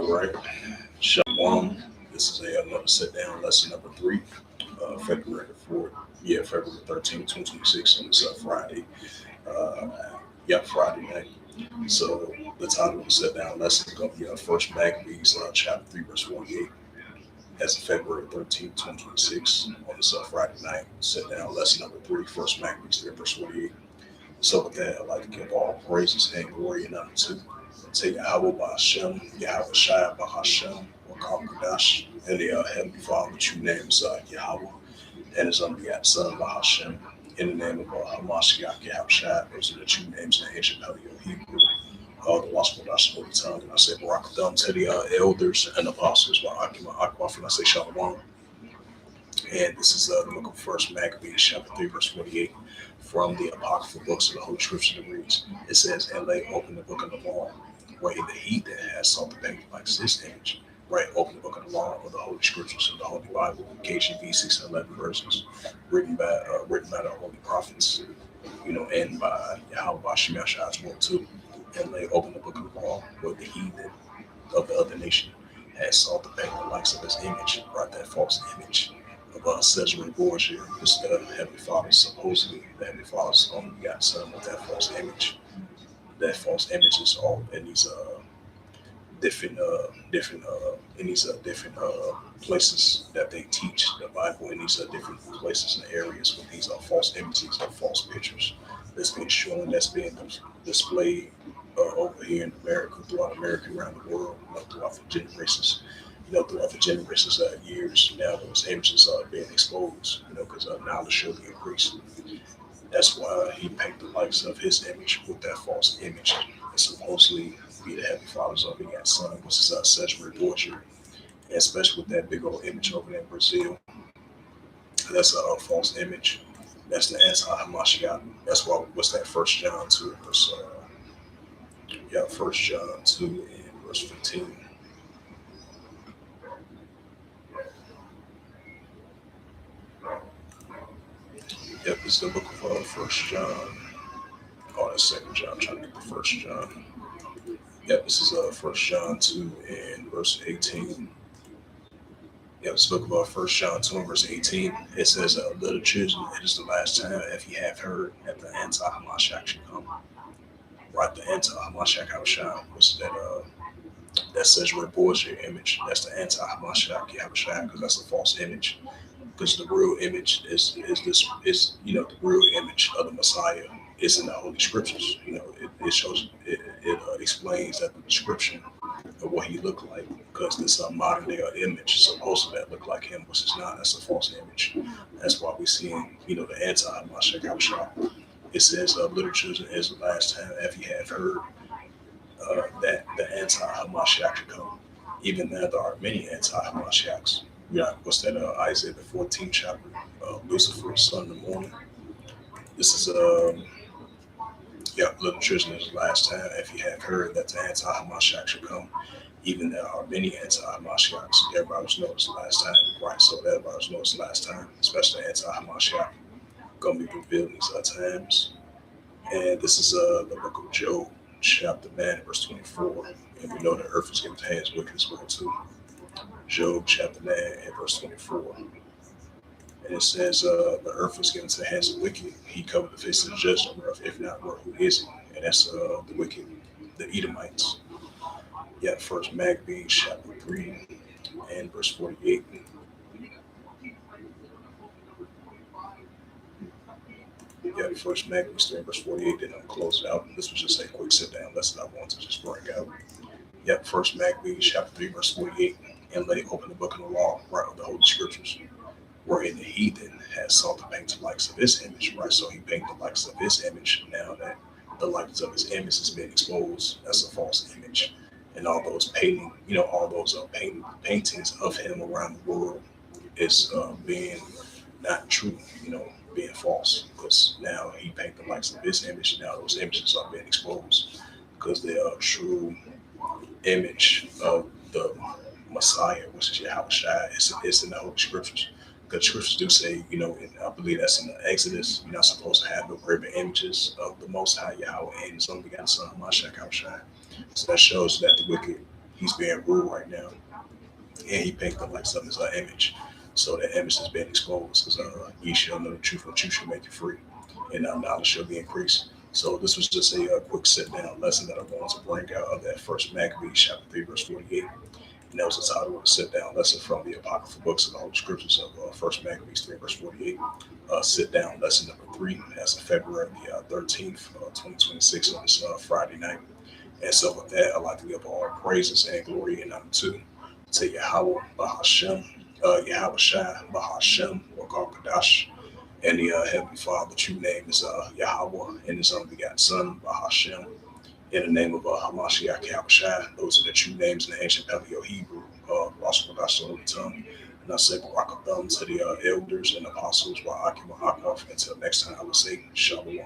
All right. Shalom. This is another sit down lesson number three, February the 4th. Yeah, February 13th, 2026. And it's Friday. Uh, Friday night. So the title of the sit down lesson is going to be First Maccabees chapter 3, verse 48. As of February 13th, 2026. On this Friday night, sit down lesson number three, First Maccabees 3, verse 48. So with that, I'd like to give all praises and glory and honor to Yahweh Ba'Hashem, Yahweh Shai Ba'Hashem, or Kamkadash, and the Heavenly Father, which you name is Yahweh, and his unbegotten Son Ba'Hashem, in the name of Hamashiach Yahweh Shai. Those are the two names in the ancient Paleo Hebrew. The lost one, I spoke the tongue, and I say Barakatham to the elders and apostles, and I say Shalom. And this is the book of First Maccabees, chapter 3, verse 48, from the apocryphal books of the Holy Scripture that reads. It says, and lay open the book of the law, where the heathen has sought to paint like this image. Right, open the book of the law of the Holy Scriptures of the Holy Bible, KJV 611 verses, written by the Holy Prophets, and by Yahweh Bashem Yashai as well too. And lay open the book of the law, where the heathen of the other nation has sought to paint the likes of his image, right, that false image of Cesare Borgia, which the Heavenly Father, supposedly the Heavenly Father's only begotten Son, with that false image. That false image is all in these different places that they teach the Bible, in these different places and areas with these false images and false pictures that's being shown, that's being displayed over here in America, throughout America, around the world, throughout the generations. Years, now those images are being exposed, because knowledge should be increased. That's why he painted the likes of his image with that false image, and supposedly be the Heavenly Father's unbegotten Son, which is Cesare Borgia, and especially with that big old image over there in Brazil. That's a false image. That's the anti-Hamashiach. That's why, what's that, 1 John 2, verse 1 John 2 and verse 15. Yep, it's the book of 1 John. Oh, that's 2 John. I'm trying to get the 1 John. Yep, this is 1 John 2 and verse 18. Yep, it's the book of 1 John 2 and verse 18. It says, little children, it is the last time, if ye have heard, that the anti-Hamashiach should come. Right, the anti-Hamashiach Yahushua, which is that Cesare Borgia image. That's the anti-Hamashiach Yahushua, because that's a false image. Because the real image is the real image of the Messiah is in the Holy Scriptures. It shows, it explains that the description of what he looked like, because this modern day image supposed to look like him, which is not. That's a false image. That's why we see, the anti-Hamashiach Yahushua. It says, little children, is the last time, if you have heard that the anti-Hamashiach should come. Even now there are many anti-Hamashiachs. What's that? Isaiah the 14th chapter, Lucifer, son of the morning. This is little children, is the last time, if you have heard that the anti-Hamashiach should come. Even there are many anti-Hamashiachs. Everybody knows it's the last time, right? So everybody knows it's the last time, especially anti-Hamashiach, going to be revealed in these times. And this is the book of Job, chapter 9, verse 24. And we know the earth is given to hands wicked as well too. Job chapter 9 and verse 24. And it says, the earth was given to the hands of the wicked. He covered the face of the judge on earth. If not, who is he? And that's the wicked, the Edomites. First Maccabees chapter 3 and verse 48. First Maccabees 3 and verse 48. Then I'll close it out. This was just a quick sit down lesson I wanted to just bring out. First Maccabees chapter 3 verse 48. And lay open the book of the law, right, of the Holy Scriptures, wherein the heathen has sought to paint the likes of his image, right? So he painted the likes of his image. Now that the likes of his image has been exposed, that's a false image. And all those paintings of him around the world is being not true, being false. Because now he painted the likes of his image. Now those images are being exposed because they are a true image of the Messiah, which is Yahweh Shai. It's in the Holy Scriptures. Because Scriptures do say, and I believe that's in the Exodus, you're not supposed to have no graven images of the Most High Yahweh and His only begotten Son, Hamashiach Yahushua. So that shows that the wicked he's being ruled right now, and he picked the likes of his image. So that image has been exposed because ye shall know the truth, and the truth shall make you free, and knowledge shall be increased. So this was just a quick sit down lesson that I wanted to bring out of that first Maccabees chapter 3 verse 48. And that was the title of a sit down lesson from the apocryphal books and all the scriptures of first Maccabees 3 verse 48. Sit down lesson number 3 as of February the 13th, 2026 on this Friday night. And so with that, I'd like to give all praises and glory and honor to Yahweh, Bahashem, Yahweh Shai, Bahashem, or God Kadash, and the Heavenly Father. The true name is Yahweh, and His only begotten Son, Bahashem. In the name of Hamashiach Yahushua, those are the true names in the ancient Paleo Hebrew, Rosh Kodash Holy Tongue. And I say Barakatham to the elders and apostles, Wa'akim Wa'akaf. Until next time, I will say Shalom.